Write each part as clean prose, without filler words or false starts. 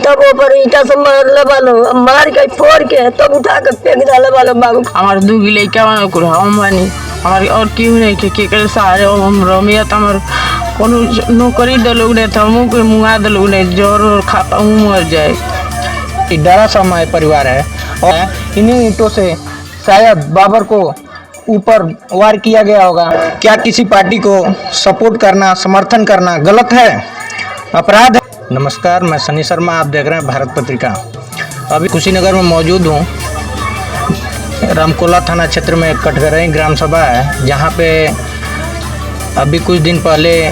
तब ऊपर ईटा से मारले वालो, मार के फोड़ के तब उठा के फेंक डाले वालो बाबू। हमार दुगी लइका मन को हम बानी हमारी और क्यों नहीं के करे सारे हम रमिया तमर कोनो नौकरी दे लोग ने हमू को मुंगा दे लोग ने जोर खाता हूं मर जाए। डरा सा हमारे परिवार है और इन्हीं ईंटों से शायद बाबर को ऊपर वार किया गया होगा। क्या किसी पार्टी को सपोर्ट करना, समर्थन करना गलत है, अपराध है? नमस्कार, मैं सनी शर्मा, आप देख रहे हैं भारत पत्रिका। अभी कुशीनगर में मौजूद हूँ। रामकोला थाना क्षेत्र में कटघरई ग्राम सभा है, जहाँ पे अभी कुछ दिन पहले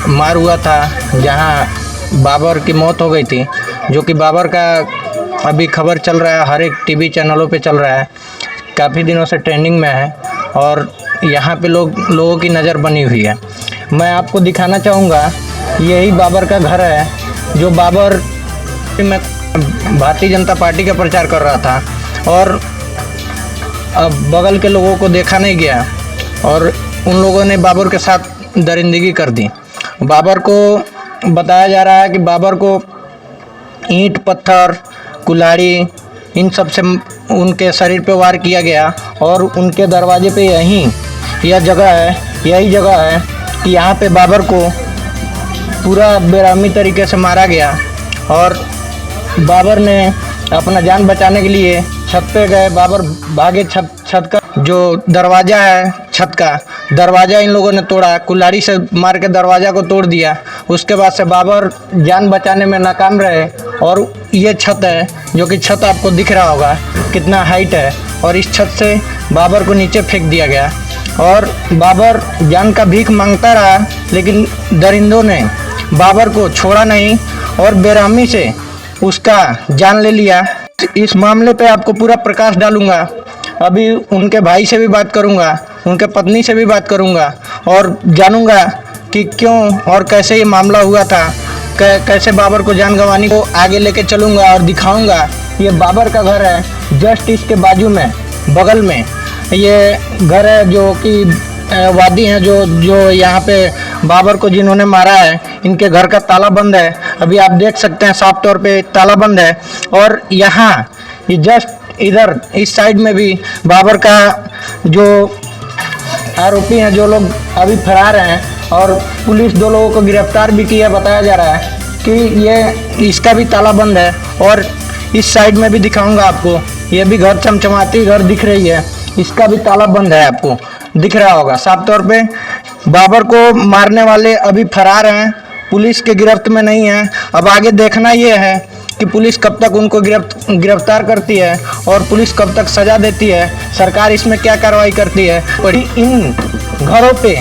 मार हुआ था, जहाँ बाबर की मौत हो गई थी, जो कि बाबर का अभी खबर चल रहा है, हर एक टीवी चैनलों पे चल रहा है, काफ़ी दिनों से ट्रेंडिंग में है और यहाँ पे लोगों की नज़र बनी हुई है। मैं आपको दिखाना चाहूँगा, यही बाबर का घर है, जो बाबर में भारतीय जनता पार्टी का प्रचार कर रहा था और अब बगल के लोगों को देखा नहीं गया और उन लोगों ने बाबर के साथ दरिंदगी कर दी। बाबर को बताया जा रहा है कि बाबर को ईंट, पत्थर, कुल्हाड़ी, इन सब से उनके शरीर पे वार किया गया और उनके दरवाजे पे यही जगह है कि यहाँ पे बाबर को पूरा बेरहमी तरीके से मारा गया और बाबर ने अपना जान बचाने के लिए छत पे गए। बाबर भागे, छत का जो दरवाज़ा है, छत का दरवाज़ा इन लोगों ने तोड़ा, कुल्हाड़ी से मार के दरवाज़ा को तोड़ दिया। उसके बाद से बाबर जान बचाने में नाकाम रहे और ये छत है, जो कि छत आपको दिख रहा होगा कितना हाइट है, और इस छत से बाबर को नीचे फेंक दिया गया और बाबर जान का भीख मांगता रहा, लेकिन दरिंदों ने बाबर को छोड़ा नहीं और बेरहमी से उसका जान ले लिया। इस मामले पे आपको पूरा प्रकाश डालूंगा। अभी उनके भाई से भी बात करूंगा, उनके पत्नी से भी बात करूंगा और जानूंगा कि क्यों और कैसे ये मामला हुआ था, कैसे बाबर को जान गंवानी को आगे लेके चलूंगा और दिखाऊंगा। ये बाबर का घर है, जस्ट इसके बाजू में, बगल में ये घर है, जो कि वादी हैं जो यहाँ पे बाबर को जिन्होंने मारा है, इनके घर का ताला बंद है। अभी आप देख सकते हैं साफ तौर पे ताला बंद है और यहाँ ये जस्ट इधर इस साइड में भी बाबर का जो आरोपी हैं, जो लोग अभी फरार हैं और पुलिस 2 लोगों को गिरफ्तार भी किया। बताया जा रहा है कि ये इसका भी ताला बंद है और इस साइड में भी दिखाऊंगा आपको, ये भी घर चमचमाती घर दिख रही है, इसका भी ताला बंद है, आपको दिख रहा होगा साफ तौर पे। बाबर को मारने वाले अभी फरार हैं, पुलिस के गिरफ्त में नहीं है। अब आगे देखना ये है कि पुलिस कब तक उनको गिरफ्तार करती है और पुलिस कब तक सजा देती है, सरकार इसमें क्या कार्रवाई करती है। और इन घरों पे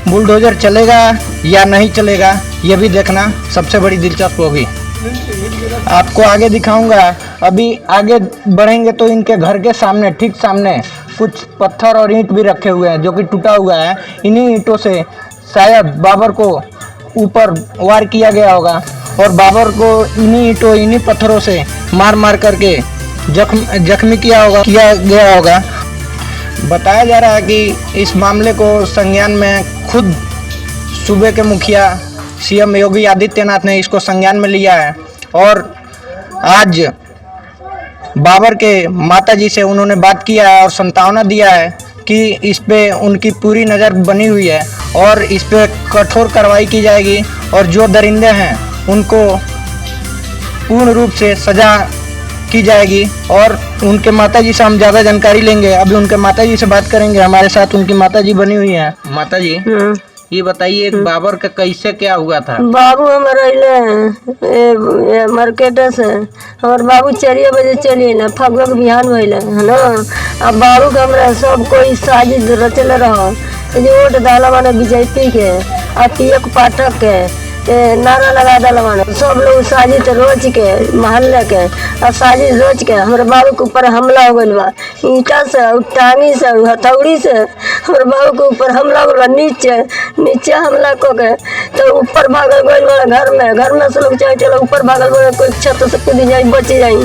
बुलडोजर चलेगा या नहीं चलेगा, ये भी देखना सबसे बड़ी दिलचस्प होगी। आपको आगे दिखाऊंगा। अभी आगे बढ़ेंगे तो इनके घर के सामने, ठीक सामने, कुछ पत्थर और ईंट भी रखे हुए हैं, जो कि टूटा हुआ है। इन्हीं ईंटों से शायद बाबर को ऊपर वार किया गया होगा और बाबर को इन्हीं ईंटों, इन्हीं पत्थरों से मार करके जख्मी किया गया होगा। बताया जा रहा है कि इस मामले को संज्ञान में खुद सूबे के मुखिया सीएम योगी आदित्यनाथ ने इसको संज्ञान में लिया है और आज बाबर के माताजी से उन्होंने बात किया है और संतावना दिया है कि इस पे उनकी पूरी नज़र बनी हुई है और इस पे कठोर कार्रवाई की जाएगी और जो दरिंदे हैं उनको पूर्ण रूप से सजा की जाएगी। और उनके माताजी से हम ज़्यादा जानकारी लेंगे। अभी उनके माताजी से बात करेंगे, हमारे साथ उनकी माताजी बनी हुई हैं। माताजी, ये बताइए बाबर का कैसे क्या हुआ था? बाबू हमारे मार्केट से हमारे बाबू 4 बजे चलिए ना, फगुआ के बिहान भैल है ना। अब बाबू के हमारा सब कोई साजिश रचले रहो, वोट डाला माने बीजेपी के और पीएक पाठक के नारा लगा डाला माने, सब लोग साजिश रोज के महल्ले के और साजिश रोज के हमारे बाबू के ऊपर हमला हो गया बा। ईंटा से, टांगी से, हथौड़ी से हमारे बाबू के ऊपर हमला हो गया। नीचे हमला को के तो ऊपर भागल गई बड़ा घर में से लोग चाहे चलो ऊपर भागल बड़ा, कोई छत से कूदी जाए बच जाए,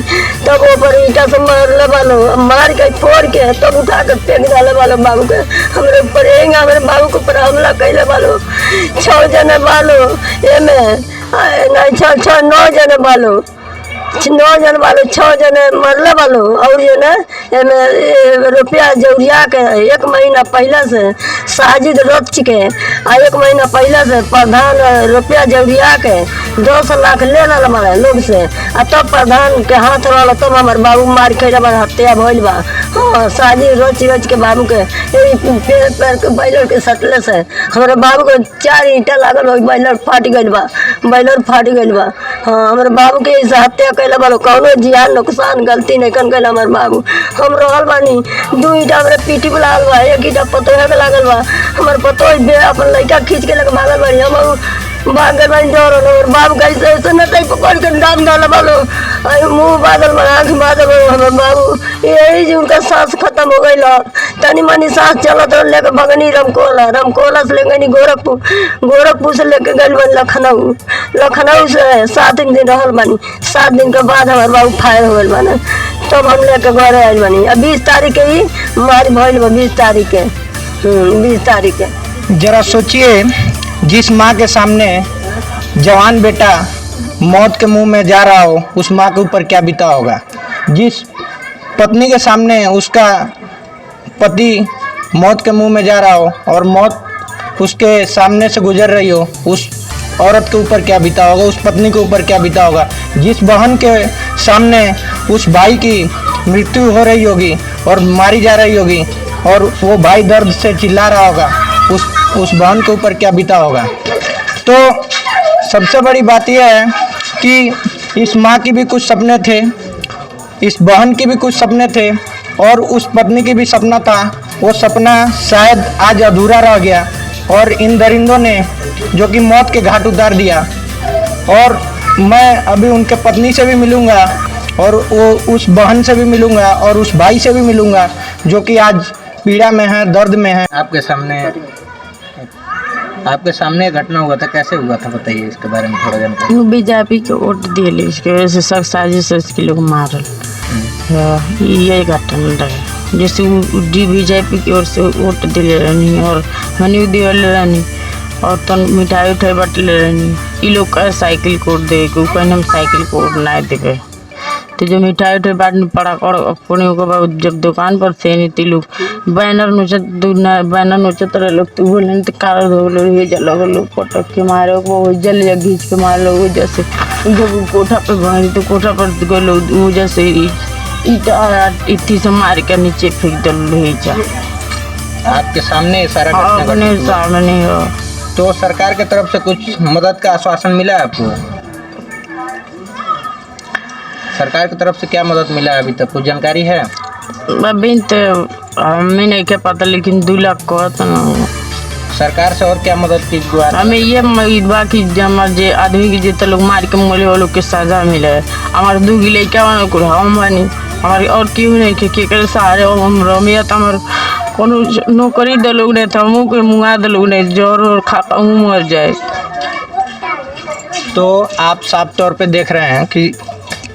तब ऊपर ईंटा से मारले वालो, मार के फोड़ के तब उठा के फेंक डाले वालो बाबू के। हमारे ऊपर हमारे बाबू के ऊपर हमला कैले वालो 6 जने वालो, एमे नहीं 9 जने बालो 9 जन वालो 6 जने मरले वालो और ये ना रुपया जौरिया के 1 महीना पहले से साजिद रच के 1 महीना पहले से प्रधान रुपया जौरिया के 10 लाख ले ला हमारे लोग से तब प्रधान के हाथ रहा तब हमारे बाबू मार के हत्या भइल बा। हाँ साजिद रच के बाबू के पैर के बैलर के सटले से हमारे बाबू को 4 ईंटा लागल बैलर फाट गइल बा। हाँ हमारे बाबू के ऐसे हत्या कैला बालो कौनो जियान नुकसान गलती नहीं कन कैला हमारे बाबू। हम रहल बानी 2 ईंटा हमारे पीठी पे लागल बा 1 ईंटा पतोहे के लागल बा। हमारे पतोह अपन लड़का खींच के लेके भागल बानी हम भाग गए बानी डर और बाबू कैसे ऐसे न पकड़ के डाल डाला बालो मुँह बादल में आँख बादल हमारे बाबू यही जो उनका सांस खत्म हो गई तनी मनी सांस चलत लेके भगनी रमकोला से लेके गोरखपुर से लेके गए लखनऊ से 7 दिन रहल बानी। 7 दिन के बाद हमारे बाबू फायर हो गए बानी तब हम लेके घर आयल बानी। अब 20 तारीख के ही मारी भइल बा 20 तारीख के। जरा सोचिए जिस माँ के सामने जवान बेटा मौत के मुंह में जा रहा हो उस माँ के ऊपर क्या बीता होगा। जिस पत्नी के सामने उसका पति मौत के मुंह में जा रहा हो और मौत उसके सामने से गुजर रही हो उस औरत के ऊपर क्या बीता होगा, उस पत्नी के ऊपर क्या बीता होगा। जिस बहन के सामने उस भाई की मृत्यु हो रही होगी और मारी जा रही होगी और वो भाई दर्द से चिल्ला रहा होगा उस बहन के ऊपर क्या बीता होगा। तो सबसे बड़ी बात यह है कि इस माँ की भी कुछ सपने थे, इस बहन की भी कुछ सपने थे और उस पत्नी की भी सपना था। वो सपना शायद आज अधूरा रह गया और इन दरिंदों ने जो कि मौत के घाट उतार दिया। और मैं अभी उनके पत्नी से भी मिलूँगा और वो उस बहन से भी मिलूँगा और उस भाई से भी मिलूँगा जो कि आज पीड़ा में है, दर्द में है। आपके सामने घटना हुआ था, कैसे हुआ था बताइए इसके बारे में थोड़ा जानकारी। बीजेपी के वोट दिए इसके वजह से सब साजिश से इसके लोग मारल यही घटना रहे। जैसे बीजेपी की ओर से वोट दिले रहनी और हनी दिवले रहनी और तो मिठाई उठाई बटले रहनी। ये लोग का साइकिल कोड दे के हम साइकिल कोड ना देवे तो जो मिठाई उठाई बांटने पड़ा और अपने बाद जब दुकान पर थे नहीं तो लोग बैनर नोचत रहे लोग तो बोले तो कार ये जल लोग पटक के मारे वो जल घींच के मारे लोग जैसे जब कोठा पे गए तो कोठा पर गए लोग वो जैसे इतनी से मार के नीचे फेंक दल। आपके सामने सारा अपने सामने हो। तो सरकार की तरफ से कुछ मदद का आश्वासन मिला आपको? सरकार की तरफ से क्या मदद मिला अभी तक कुछ जानकारी है? अभी तो हमें नहीं क्या पता लेकिन 2 लाख को तो सरकार से और क्या मदद की गुहार? हमें ये उम्मीद कि जे आदमी के जितने लोग मार के मोले वो लोग के सजा मिले। हमारे 2 लड़का हम बानी हमारे और क्यों नहीं के सहारे हम रमियत हमारे कोनो नौकरी दे लोग नहीं था मुँह के मुँगा दे लोग नहीं जोर और खा मुँह मर जाए। तो आप साफ तौर पे देख रहे हैं कि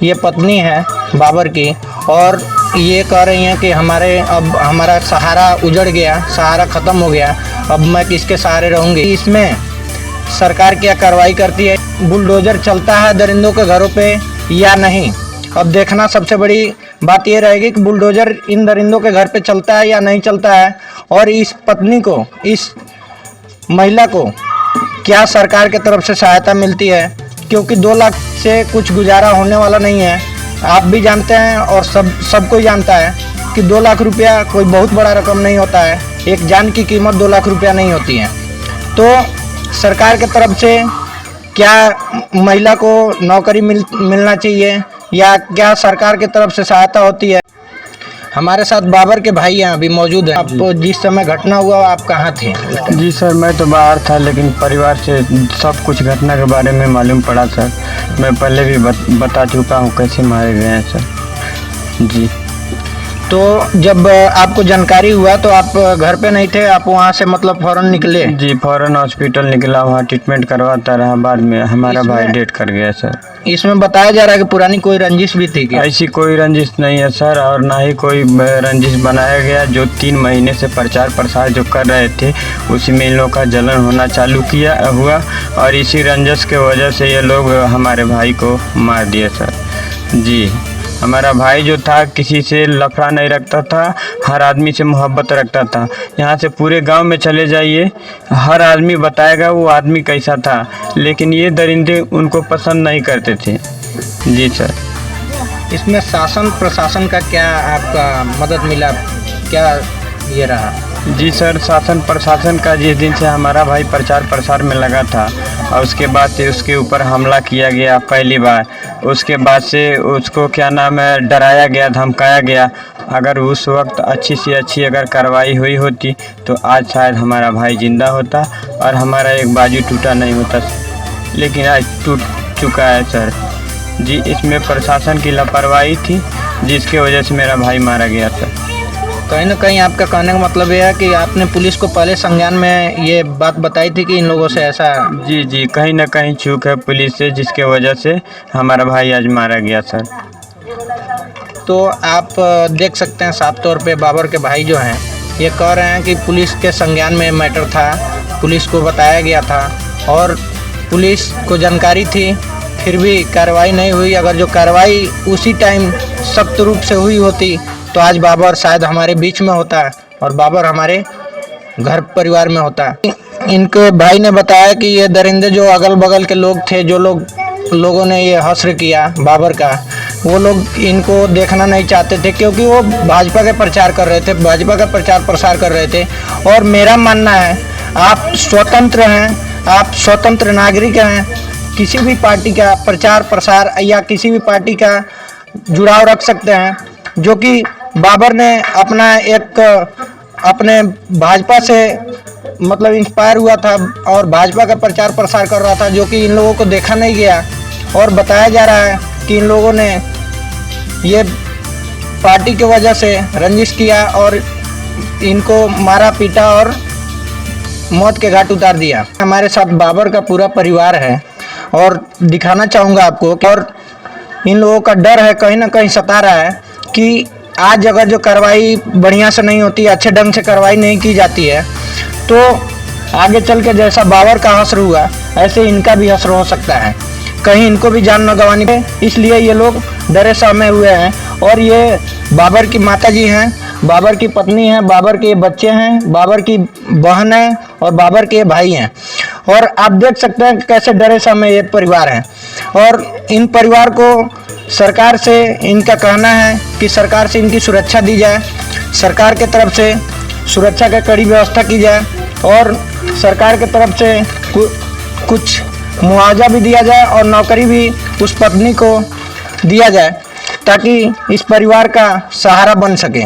ये पत्नी है बाबर की और ये कह रही हैं कि हमारा सहारा उजड़ गया, सहारा ख़त्म हो गया, अब मैं किसके सहारे रहूँगी। इसमें सरकार क्या कार्रवाई करती है, बुलडोज़र चलता है दरिंदों के घरों पे या नहीं। अब देखना सबसे बड़ी बात ये रहेगी कि बुलडोज़र इन दरिंदों के घर पे चलता है या नहीं चलता है और इस पत्नी को, इस महिला को क्या सरकार की तरफ से सहायता मिलती है, क्योंकि 2 लाख से कुछ गुजारा होने वाला नहीं है। आप भी जानते हैं और सब कोई जानता है कि 2 लाख रुपया कोई बहुत बड़ा रकम नहीं होता है। एक जान की कीमत 2 लाख रुपया नहीं होती है। तो सरकार की तरफ से क्या महिला को नौकरी मिलना चाहिए या क्या सरकार की तरफ से सहायता होती है? हमारे साथ बाबर के भाई हैं अभी मौजूद हैं। आप जिस समय घटना हुआ आप कहाँ थे? जी सर, मैं तो बाहर था लेकिन परिवार से सब कुछ घटना के बारे में मालूम पड़ा सर। मैं पहले भी बता चुका हूँ कैसे मारे गए हैं सर। जी तो जब आपको जानकारी हुआ तो आप घर पे नहीं थे, आप वहाँ से मतलब फौरन निकले? जी फौरन हॉस्पिटल निकला, वहाँ ट्रीटमेंट करवाता रहा। बाद में हमारा भाई डेथ कर गया सर। इसमें बताया जा रहा है कि पुरानी कोई रंजिश भी थी क्या? ऐसी कोई रंजिश नहीं है सर, और ना ही कोई रंजिश बनाया गया। जो 3 महीने से प्रचार प्रसार जो कर रहे थे उसी में इन लोगों का जलन होना चालू हुआ, और इसी रंजिश के वजह से ये लोग हमारे भाई को मार दिए सर। जी, हमारा भाई जो था किसी से लफड़ा नहीं रखता था, हर आदमी से मोहब्बत रखता था। यहाँ से पूरे गांव में चले जाइए, हर आदमी बताएगा वो आदमी कैसा था, लेकिन ये दरिंदे उनको पसंद नहीं करते थे। जी सर। इसमें शासन प्रशासन का क्या आपका मदद मिला, क्या ये रहा? जी सर, शासन प्रशासन का जिस दिन से हमारा भाई प्रचार प्रसार में लगा था और उसके बाद से उसके ऊपर हमला किया गया पहली बार, उसके बाद से उसको क्या नाम है डराया गया, धमकाया गया। अगर उस वक्त अच्छी से अच्छी अगर कार्रवाई हुई होती तो आज शायद हमारा भाई ज़िंदा होता और हमारा एक बाजू टूटा नहीं होता, लेकिन आज टूट चुका है सर। जी, इसमें प्रशासन की लापरवाही थी जिसके वजह से मेरा भाई मारा गया सर। कहीं ना कहीं आपका कहने का मतलब यह है कि आपने पुलिस को पहले संज्ञान में ये बात बताई थी कि इन लोगों से ऐसा? जी जी, कहीं ना कहीं चूक है पुलिस से, जिसके वजह से हमारा भाई आज मारा गया सर। तो आप देख सकते हैं साफ तौर पे बाबर के भाई जो हैं ये कह रहे हैं कि पुलिस के संज्ञान में मैटर था, पुलिस को बताया गया था और पुलिस को जानकारी थी, फिर भी कार्रवाई नहीं हुई। अगर जो कार्रवाई उसी टाइम सख्त रूप से हुई होती तो आज बाबर शायद हमारे बीच में होता और बाबर हमारे घर परिवार में होता। इनके भाई ने बताया कि ये दरिंदे जो अगल बगल के लोग थे, जो लोगों ने ये हश्र किया बाबर का, वो लोग इनको देखना नहीं चाहते थे क्योंकि वो भाजपा के प्रचार कर रहे थे, भाजपा का प्रचार प्रसार कर रहे थे। और मेरा मानना है आप स्वतंत्र हैं, आप स्वतंत्र नागरिक हैं, किसी भी पार्टी का प्रचार प्रसार या किसी भी पार्टी का जुड़ाव रख सकते हैं। जो कि बाबर ने अपने भाजपा से मतलब इंस्पायर हुआ था और भाजपा का प्रचार प्रसार कर रहा था, जो कि इन लोगों को देखा नहीं गया और बताया जा रहा है कि इन लोगों ने ये पार्टी की वजह से रंजिश किया और इनको मारा पीटा और मौत के घाट उतार दिया। हमारे साथ बाबर का पूरा परिवार है और दिखाना चाहूँगा आपको कि और इन लोगों का डर है, कहीं ना कहीं सता रहा है कि आज अगर जो कार्रवाई बढ़िया से नहीं होती, अच्छे ढंग से कार्रवाई नहीं की जाती है, तो आगे चल के जैसा बाबर का हश्र हुआ ऐसे इनका भी हश्र हो सकता है। कहीं इनको भी जान न गंवानी है, इसलिए ये लोग डरे सहमे हुए हैं। और ये बाबर की माताजी हैं, बाबर की पत्नी हैं, बाबर के बच्चे हैं, बाबर की बहन है और बाबर के भाई हैं। और आप देख सकते हैं कैसे डरे सहमे ये परिवार हैं। और इन परिवार को सरकार से इनका कहना है कि सरकार से इनकी सुरक्षा दी जाए, सरकार के तरफ से सुरक्षा की कड़ी व्यवस्था की जाए और सरकार के तरफ से कुछ मुआवजा भी दिया जाए और नौकरी भी उस पत्नी को दिया जाए ताकि इस परिवार का सहारा बन सके।